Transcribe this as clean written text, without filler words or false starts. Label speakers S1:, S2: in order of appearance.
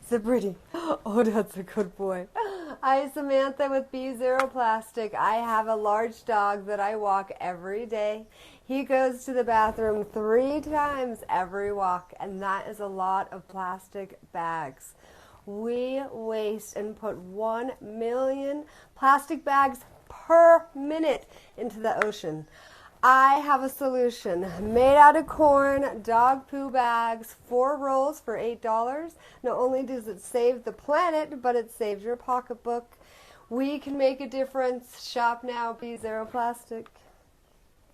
S1: Sabrina. Oh, that's a good boy. Hi, Samantha with Be Zero Plastic. I have a large dog that I walk every day. He goes to the bathroom 3 times every walk, and that is a lot of plastic bags. We waste and put 1 million plastic bags per minute into the ocean. I have a solution made out of corn, dog poo bags, 4 rolls for $8. Not only does it save the planet, but it saves your pocketbook. We can make a difference. Shop now, Be Zero Plastic.